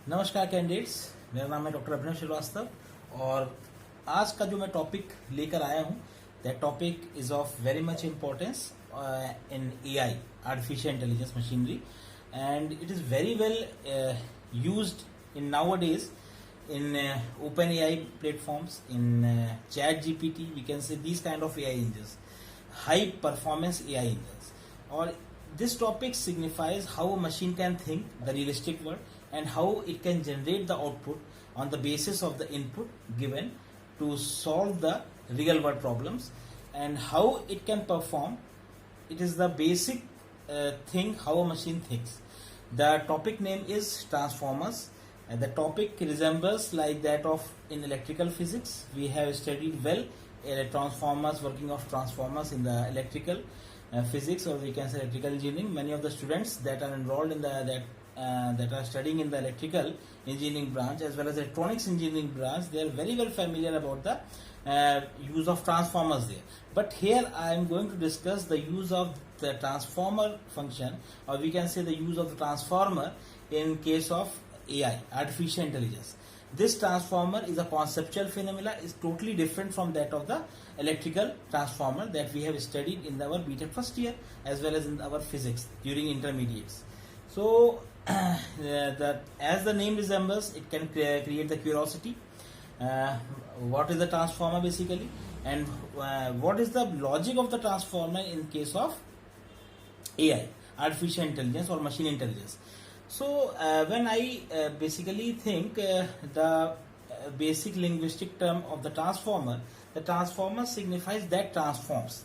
नमस्कार कैंडिडेट्स, मेरा नाम है डॉक्टर अभिनव श्रीवास्तव और आज का जो मैं टॉपिक लेकर आया हूँ that topic is of very much importance in AI, artificial intelligence machinery, and it is very well used in nowadays in OpenAI platforms, in ChatGPT. We can say these kind of AI engines, high performance AI engines. Or this topic signifies how a machine can think the realistic world and how it can generate the output on the basis of the input given to solve the real world problems, and how it can perform. It is the basic thing how a machine thinks. The topic name is transformers. And the topic resembles like that of in electrical physics. We have studied well transformers, working of transformers in the electrical physics, or we can say electrical engineering. Many of the students that are enrolled in that are studying in the electrical engineering branch as well as electronics engineering branch, they are very well familiar about the use of transformers there. But here I am going to discuss the use of the transformer function, or we can say the use of the transformer in case of AI, artificial intelligence. This transformer is a conceptual phenomena, is totally different from that of the electrical transformer that we have studied in our BTech first year as well as in our physics during intermediates. So that as the name resembles, it can create the curiosity. What is the transformer basically, and what is the logic of the transformer in case of AI, artificial intelligence or machine intelligence. So when I basically think the basic linguistic term of the transformer signifies that transforms,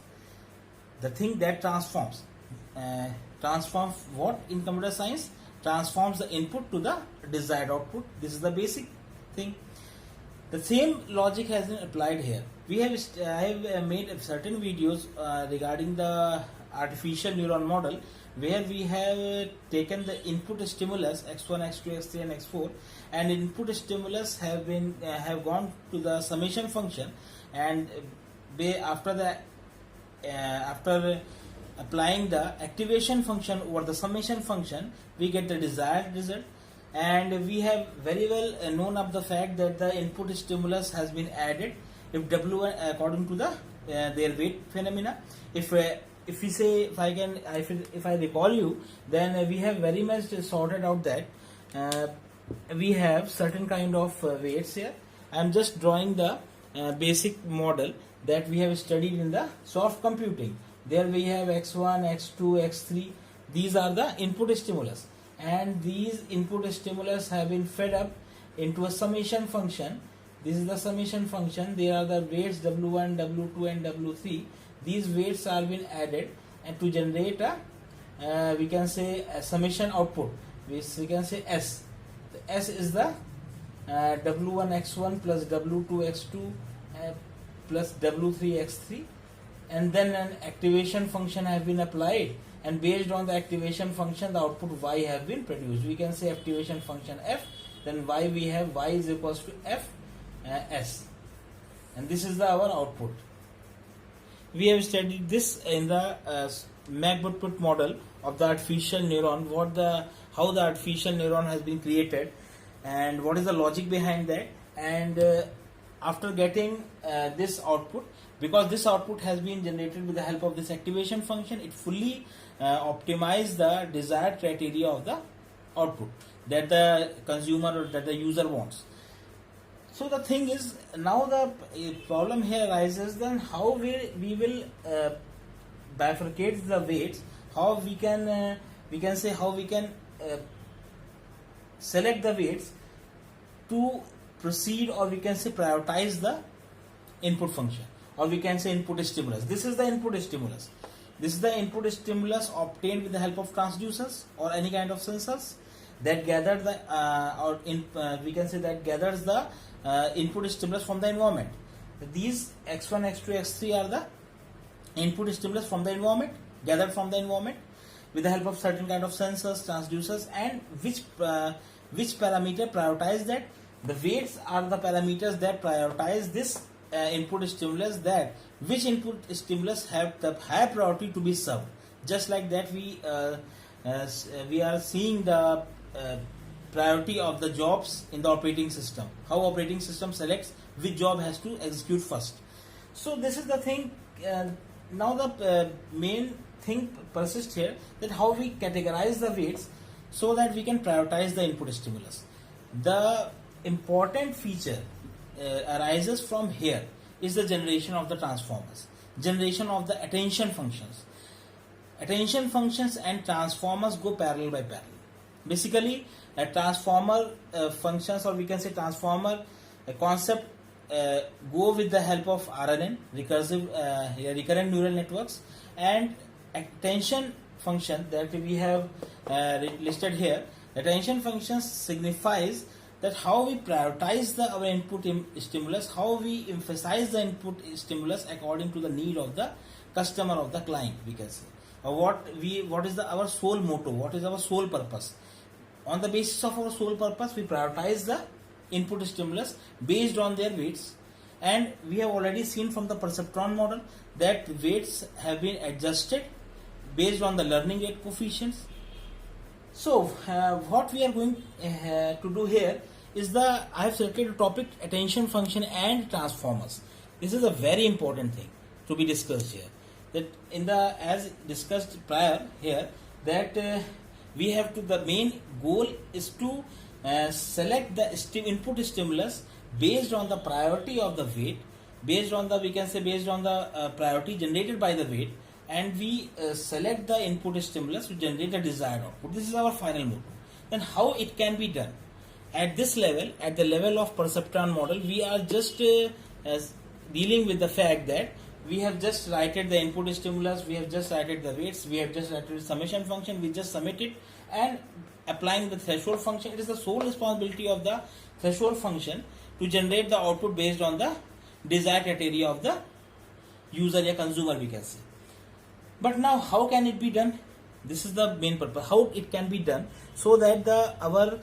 the thing that transforms. Transforms what in computer science? Transforms the input to the desired output. This is the basic thing. The same logic has been applied here. I have made certain videos regarding the artificial neuron model, where we have taken the input stimulus x1, x2, x3 and x4, and input stimulus have gone to the summation function, and after applying the activation function over the summation function, we get the desired result. And we have very well known of the fact that the input stimulus has been added if W1 according to the their weight phenomena. If I recall you, then we have very much sorted out that we have certain kind of weights here. I am just drawing the basic model that we have studied in the soft computing. There we have x1, x2, x3. These are the input stimulus, and these input stimulus have been fed up into a summation function. This is the summation function. There are the weights W1, W2 and W3. These weights are been added and to generate a we can say a summation output, which we can say S. The S is the W1 x1 plus W2 x2 plus W3 x3, and then an activation function has been applied, and based on the activation function the output Y have been produced. We can say activation function F, then Y we have Y is equals to F S, and this is our output. We have studied this in the Mac-Bootput model of the artificial neuron, how the artificial neuron has been created and what is the logic behind that. And after getting this output, because this output has been generated with the help of this activation function, it fully optimizes the desired criteria of the output that the consumer or that the user wants. So the thing is, now the problem here arises, then how we will bifurcate the weights, how we can say how we can select the weights to proceed, or we can say prioritize the input function, or we can say input stimulus. This is the input stimulus. This is the input stimulus obtained with the help of transducers or any kind of sensors that gather the we can say that gathers the input stimulus from the environment. These x1, x2, x3 are the input stimulus from the environment, gathered from the environment with the help of certain kind of sensors, transducers, and which parameter prioritize that. The weights are the parameters that prioritize this input stimulus, that which input stimulus have the higher priority to be served. Just like that we are seeing the priority of the jobs in the operating system. How operating system selects which job has to execute first. So this is the thing. Now the main thing persists here, that how we categorize the weights so that we can prioritize the input stimulus. The important feature arises from here is the generation of the transformers, generation of the attention functions. Attention functions and transformers go parallel by parallel. Basically, a transformer functions, or we can say transformer concept, go with the help of RNN, recurrent neural networks, and attention function that we have listed here. Attention function signifies that how we prioritize our input stimulus, how we emphasize the input stimulus according to the need of the customer, of the client, we can say. What is our sole motto, what is our sole purpose. On the basis of our sole purpose, we prioritize the input stimulus based on their weights, and we have already seen from the perceptron model that weights have been adjusted based on the learning rate coefficients. So what we are going to do here is I have selected a topic, attention function and transformers. This is a very important thing to be discussed here. That as discussed prior here, that we have to, the main goal is to select the input stimulus based on the priority of the weight, based on the priority generated by the weight, and we select the input stimulus to generate the desired output. This is our final motto. Then how it can be done? At this level, at the level of perceptron model, we are just dealing with the fact that we have just written the input stimulus, we have just written the weights, we have just written the summation function, we just submit it, and applying the threshold function. It is the sole responsibility of the threshold function to generate the output based on the desired criteria of the user or consumer, we can say. But now how can it be done? This is the main purpose. How it can be done so that our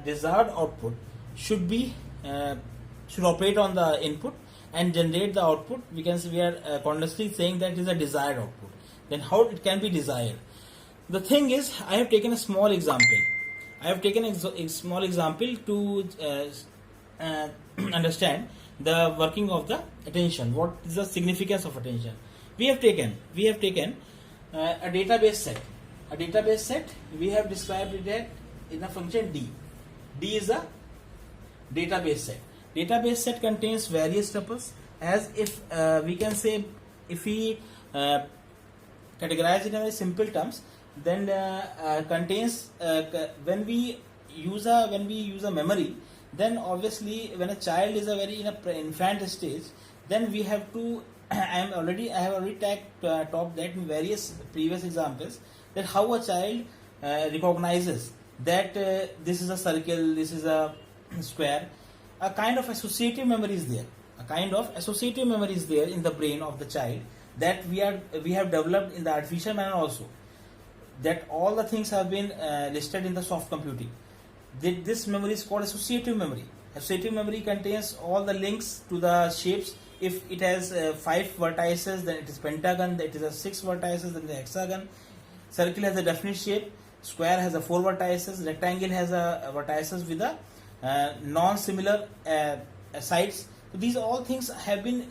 desired output should operate on the input and generate the output. We can say, we are constantly saying that it is a desired output. Then how it can be desired? The thing is, I have taken a small example. I have taken a small example to understand the working of the attention. What is the significance of attention? We have taken a database set. A database set, we have described it in a function D. D is a database set. Database set contains various tuples. As if we can say, if we categorize it in very simple terms, then contains when we use a memory, then obviously when a child is in a infant stage, then we have to I have already talked that in various previous examples, that how a child recognizes that this is a circle, this is a square. A kind of associative memory is there. A kind of associative memory is there in the brain of the child that we have developed in the artificial manner also. That all the things have been listed in the soft computing. This memory is called associative memory. Associative memory contains all the links to the shapes. If it has 5 vertices, then it is pentagon. It is a 6 vertices, then the hexagon. Circle has a definite shape. Square has a 4 vertices. Rectangle has a vertices with a non-similar sides. So these all things have been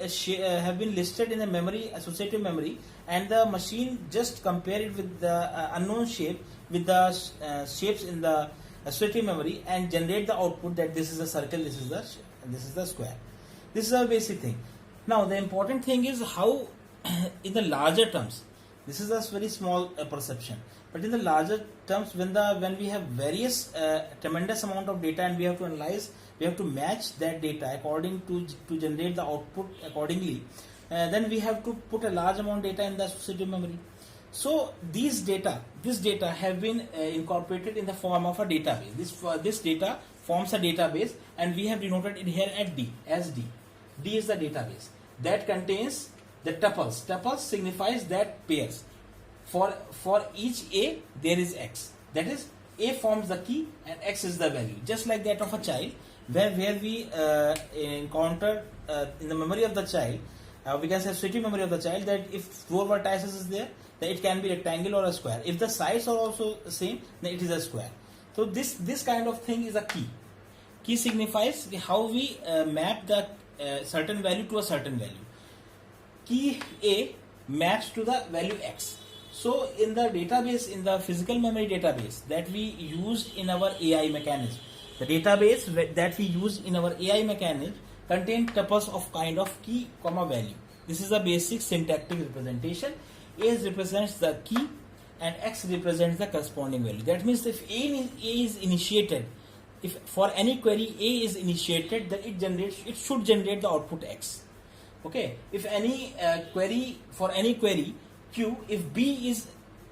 listed in the memory, associative memory, and the machine just compare it with the unknown shape with the shapes in the associative memory and generate the output that this is a circle, this is the square. This is a basic thing. Now the important thing is how in the larger terms, this is a very small perception, but in the larger terms, when we have various tremendous amount of data and we have to analyze, we have to match that data according to generate the output accordingly, then we have to put a large amount of data in the associative memory. So this data have been incorporated in the form of a database. This data forms a database, and we have denoted it here as D. D is the database that contains the tuples. Tuples signifies that pairs. For each A there is X. That is, A forms the key and X is the value. Just like that of a child, where we encounter in the memory of the child, we can say associative memory of the child, that if 4 vertices is there, then it can be rectangle or a square. If the sides are also same, then it is a square. So this kind of thing is a key. Key signifies how we map the certain value to a certain value. Key A maps to the value X. So in the database, in the physical memory database that we used in our AI mechanism, the database that we used in our AI mechanism contain tuples of kind of key comma value. This is a basic syntactic representation. A represents the key and X represents the corresponding value. That means if A is initiated, if for any query A is initiated, then it should generate the output X. Okay. If any query, for any query Q, if B is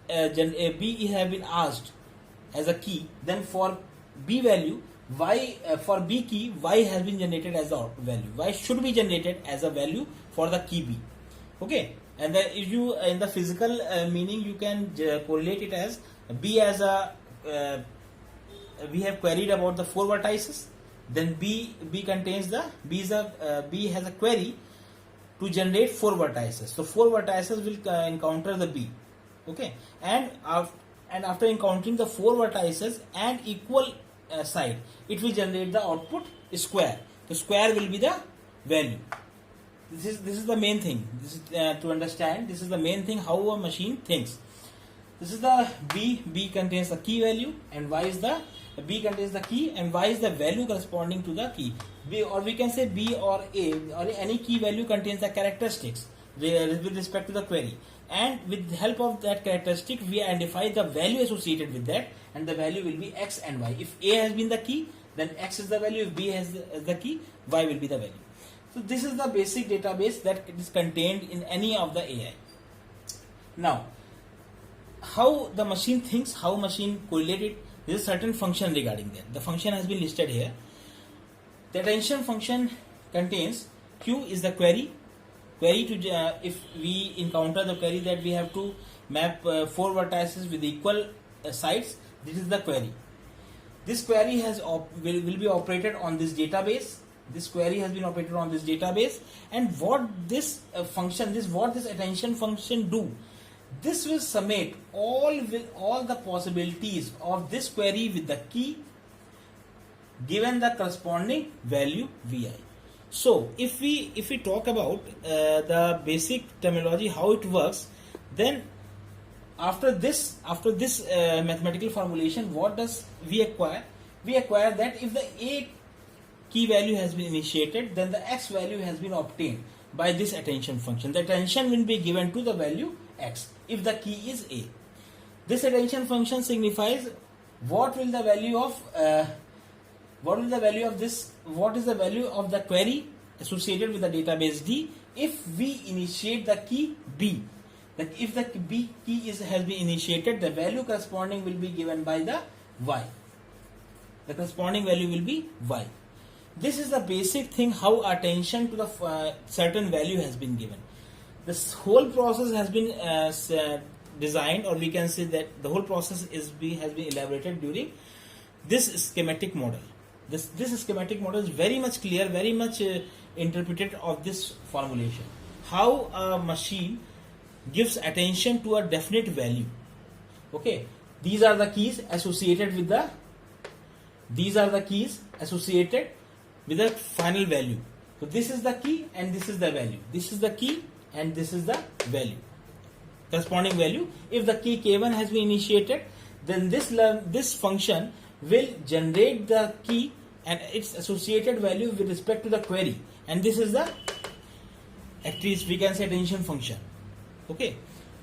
B have been asked as a key, then for B value Y, for B key Y has been generated as the value. Y should be generated as a value for the key B. Okay. And then if you in the physical meaning, you can correlate it as B as a we have queried about the 4 vertices. Then B contains the B has a query to generate 4 vertices. So 4 vertices will encounter the B. Okay, and after encountering the 4 vertices and equal side, it will generate the output square. The square will be the value. This is the main thing. This is to understand. This is the main thing how a machine thinks. This is the B contains the key value, and Y is the B contains the key, and Y is the value corresponding to the key. Or we can say B or A or any key value contains the characteristics with respect to the query, and with the help of that characteristic we identify the value associated with that, and the value will be X and Y. If A has been the key, then X is the value. If B has the key, Y will be the value. So this is the basic database that is contained in any of the AI. Now, how the machine thinks, how machine correlated, there is a certain function regarding that. The function has been listed here. The attention function contains Q is the query to if we encounter the query that we have to map 4 vertices with equal sides, this is the query. This query will be operated on this database. This query has been operated on this database, and what this attention function do? This will summate all the possibilities of this query with the key given the corresponding value Vi. So if we talk about the basic terminology how it works, then after this mathematical formulation, what does we acquire? We acquire that if the A key value has been initiated, then the X value has been obtained by this attention function. The attention will be given to the value X if the key is A. This attention function signifies what is the value of the query associated with the database D if we initiate the key B. That if the B key has been initiated, the value corresponding will be given by the Y. The corresponding value will be Y. This is the basic thing how attention to the certain value has been given. This whole process has been designed, or we can say that the whole process has been elaborated during this schematic model. This schematic model is very much clear, very much interpreted of this formulation. How a machine gives attention to a definite value. Okay, these are the keys associated with the final value. So this is the key and this is the value. This is the key and this is the value, corresponding value. If the key K1 has been initiated, then this function will generate the key and its associated value with respect to the query, and this is the, at least we can say, attention function. Okay,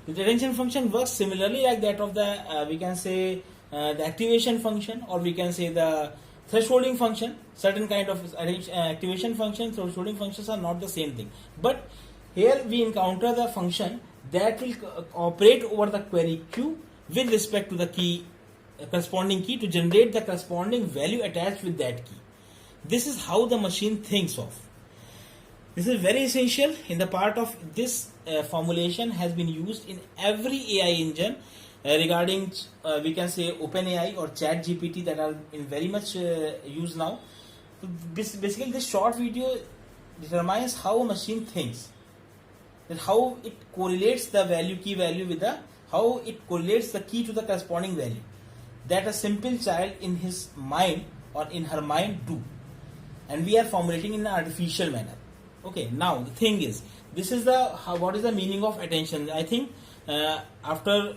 the attention function works similarly like that of the we can say the activation function, or we can say the thresholding function. Certain kind of activation function, thresholding functions are not the same thing, but here we encounter the function that will operate over the query Q with respect to the key, corresponding key, to generate the corresponding value attached with that key. This is how the machine thinks of. This is very essential in the part of this formulation has been used in every AI engine regarding we can say OpenAI or ChatGPT that are in very much use now. So basically this short video determines how a machine thinks, that how it correlates the value, key value with the, how it correlates the key to the corresponding value. that a simple child in his mind or in her mind do, and we are formulating in an artificial manner. Okay, now the thing is, this is the what is the meaning of attention. I think after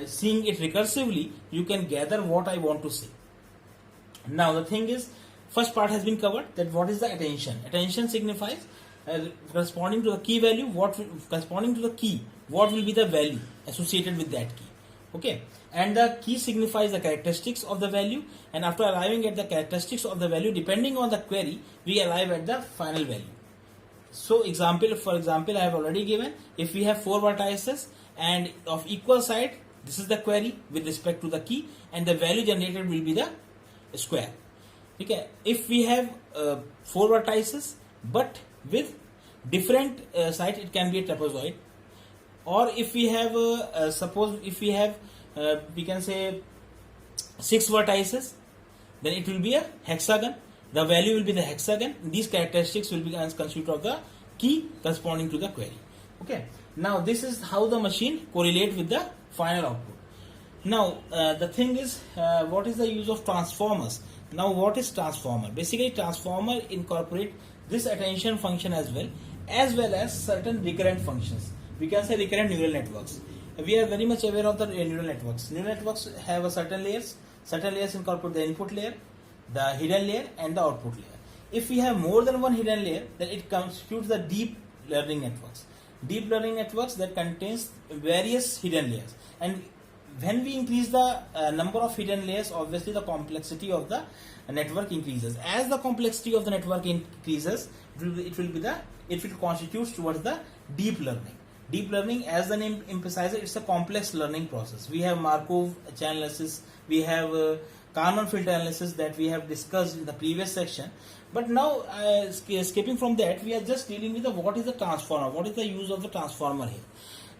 seeing it recursively, you can gather what I want to say. Now the thing is, first part has been covered, that what is the attention. Attention signifies corresponding to the key value, corresponding to the key, what will be the value associated with that key. Okay, and the key signifies the characteristics of the value, and after arriving at the characteristics of the value, depending on the query, we arrive at the final value. So for example, I have already given, if we have 4 vertices and of equal side, this is the query with respect to the key, and the value generated will be the square. Okay, if we have 4 vertices but with different sides, it can be a trapezoid. Or if we have suppose if we have we can say 6 vertices, then it will be a hexagon. The value will be the hexagon. These characteristics will be constituted of the key corresponding to the query. Okay, now this is how the machine correlate with the final output. Now the thing is, what is the use of transformers? Now what is transformer? Basically, transformer incorporate this attention function as well as certain recurrent functions. We can say recurrent neural networks. We are very much aware of the neural networks. Neural networks have a certain layers. Certain layers incorporate the input layer, the hidden layer, and the output layer. If we have more than one hidden layer, then it constitutes the deep learning networks. Deep learning networks that contains various hidden layers. And when we increase the number of hidden layers, obviously the complexity of the network increases. As the complexity of the network increases, it will constitute towards the deep learning. Deep learning, as the name emphasizes, it's a complex learning process. We have Markov chain analysis, we have Kalman filter analysis that we have discussed in the previous section. But now, escaping from that, we are just dealing with what is the transformer, what is the use of the transformer here.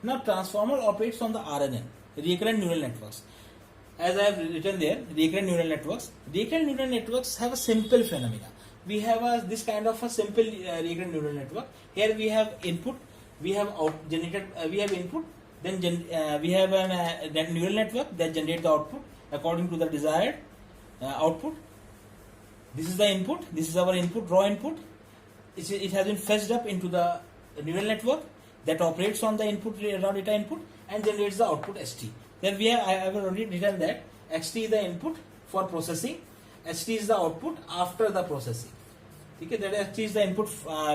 Now, transformer operates on the RNN, recurrent neural networks. As I have written there, recurrent neural networks. Recurrent neural networks have a simple phenomena. We have this kind of a simple recurrent neural network. Here we have input, we have we have input, then we have that neural network that generates the output according to the desired output. This is the input, this is our input, raw input. It has been fetched up into the neural network that operates on the input, raw data input, and generates the output ST. Then I have already written that XT is the input for processing, ST is the output after the processing. Okay, that HT is the input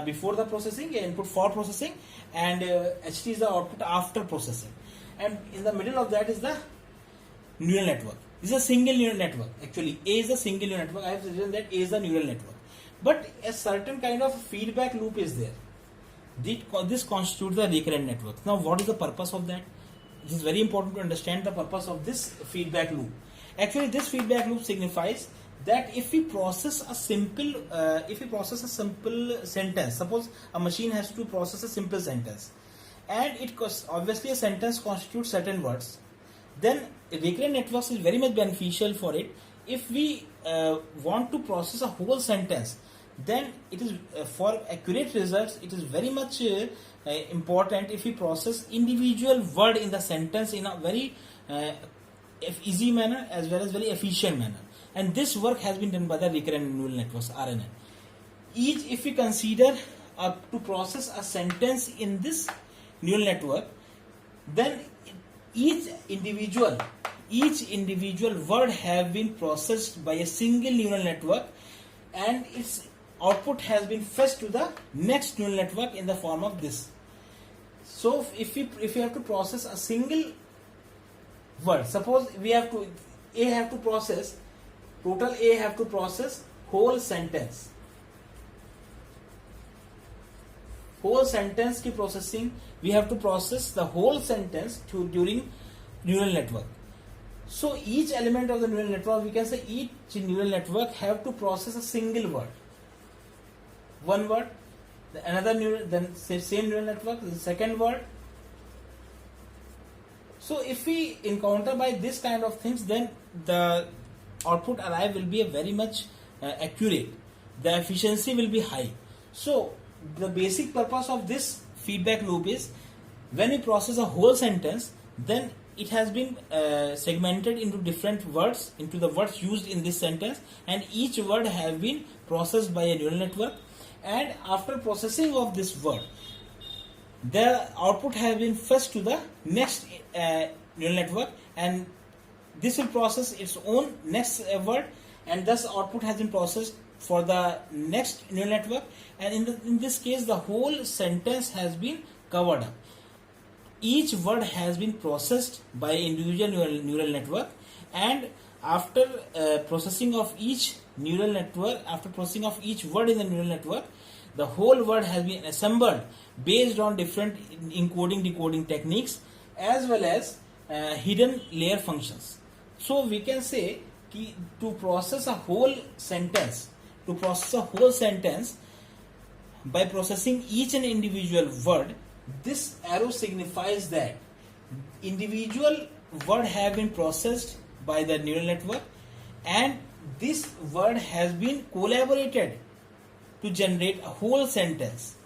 before the processing, input for processing, and HT is the output after processing. And in the middle of that is the neural network. This is a single neural network. Actually, A is a single neural network. I have written that A is the neural network. But a certain kind of feedback loop is there. This constitutes the recurrent network. Now, what is the purpose of that? It is very important to understand the purpose of this feedback loop. Actually, this feedback loop signifies that if we process a simple sentence, suppose a machine has to process a simple sentence, and obviously a sentence constitutes certain words, then recurrent networks is very much beneficial for it. If we want to process a whole sentence, then it is for accurate results, it is very much important if we process individual word in the sentence in a very easy manner as well as very efficient manner. And this work has been done by the recurrent neural networks, RNN. If we consider to process a sentence in this neural network, then each individual word have been processed by a single neural network, and its output has been fetched to the next neural network in the form of this. So if we have to process a single word, suppose A have to process whole sentence. Whole sentence ki processing, we have to process the whole sentence during neural network. So each element of the neural network, we can say each neural network have to process a single word. One word, another neural, then same neural network, the second word. So if we encounter by this kind of things, then the output arrive will be a very much accurate. The efficiency will be high. So the basic purpose of this feedback loop is when we process a whole sentence, then it has been segmented into different words, into the words used in this sentence, and each word have been processed by a neural network. And after processing of this word, the output has been fetched to the next neural network, and this will process its own next word, and thus output has been processed for the next neural network, and in this case the whole sentence has been covered up. Each word has been processed by individual neural network, and after processing of each neural network, after processing of each word in the neural network, the whole word has been assembled based on different encoding decoding techniques as well as hidden layer functions. So we can say to process a whole sentence, by processing each and individual word, this arrow signifies that individual word have been processed by the neural network, and this word has been collaborated to generate a whole sentence.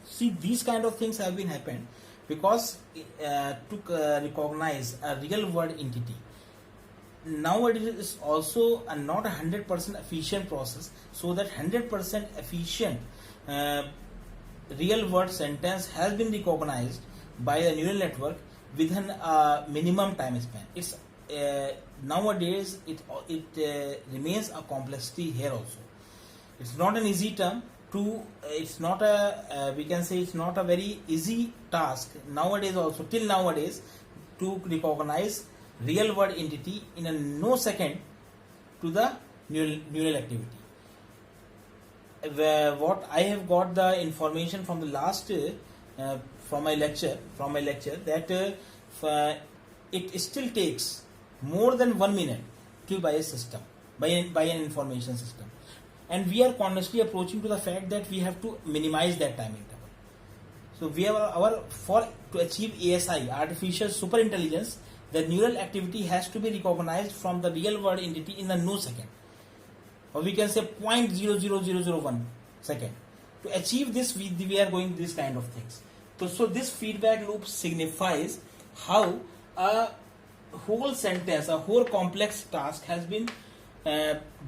See, these kind of things have been happened because to recognize a real word entity, nowadays it is also a not 100% efficient process, so that 100% efficient real word sentence has been recognized by the neural network within a minimum time span. It's nowadays it remains a complexity here also. It's not an easy term to it's not a we can say it's not a very easy task nowadays also, till nowadays, to recognize real word entity in a no second to the neural activity. What I have got the information from the last from my lecture that it still takes more than 1 minute to buy a system, by an information system, and we are constantly approaching to the fact that we have to minimize that time interval. So we have to achieve ASI, artificial super intelligence, the neural activity has to be recognized from the real world entity in a no second, or we can say 0.00001 second. To achieve this, we are going this kind of things. So this feedback loop signifies how a whole sentence, a whole complex task has been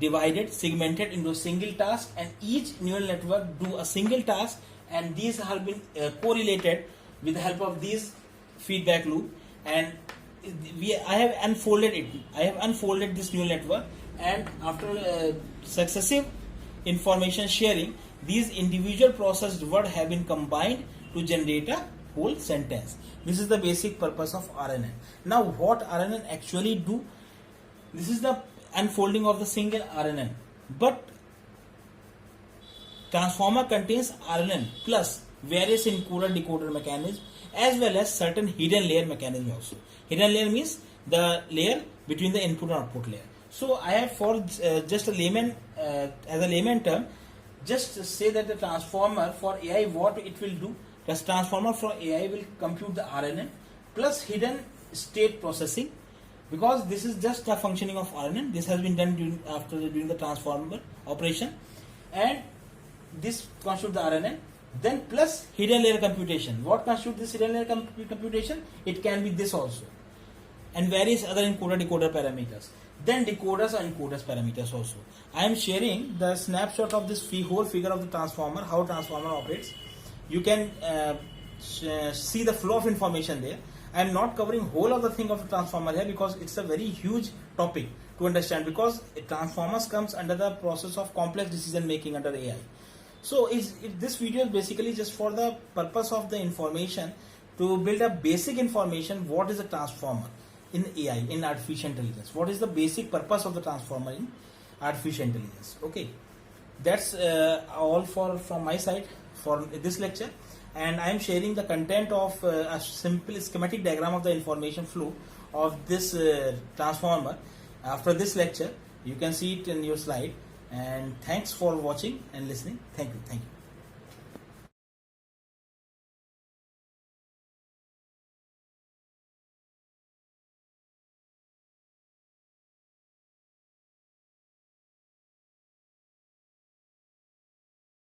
divided, segmented into a single task, and each neural network do a single task, and these have been correlated with the help of these feedback loop. And I have unfolded this neural network, and after successive information sharing, these individual processed words have been combined to generate a whole sentence. This is the basic purpose of RNN. Now, what RNN actually do? This is the unfolding of the single RNN, but transformer contains RNN plus various encoder decoder mechanisms as well as certain hidden layer mechanism also. Hidden layer means the layer between the input and output layer. So I have, for just a layman, as a layman term, just say that the transformer for AI, what it will do, the transformer for AI will compute the RNN plus hidden state processing, because this is just a functioning of RNN. This has been done during the transformer operation, and this constitutes the RNN. Then plus hidden layer computation. What constitutes this hidden layer computation? It can be this also, and various other encoder decoder parameters. Then decoders and encoders parameters also. I am sharing the snapshot of this whole figure of the transformer, how transformer operates. You can see the flow of information there. I am not covering whole of the thing of the transformer here because it's a very huge topic to understand, because transformers comes under the process of complex decision making under AI. So this video is basically just for the purpose of the information, to build a basic information. What is a transformer in AI, in artificial intelligence? What is the basic purpose of the transformer in artificial intelligence? Okay, that's all from my side for this lecture, and I am sharing the content of a simple schematic diagram of the information flow of this transformer. After this lecture, you can see it in your slide. And thanks for watching and listening. Thank you.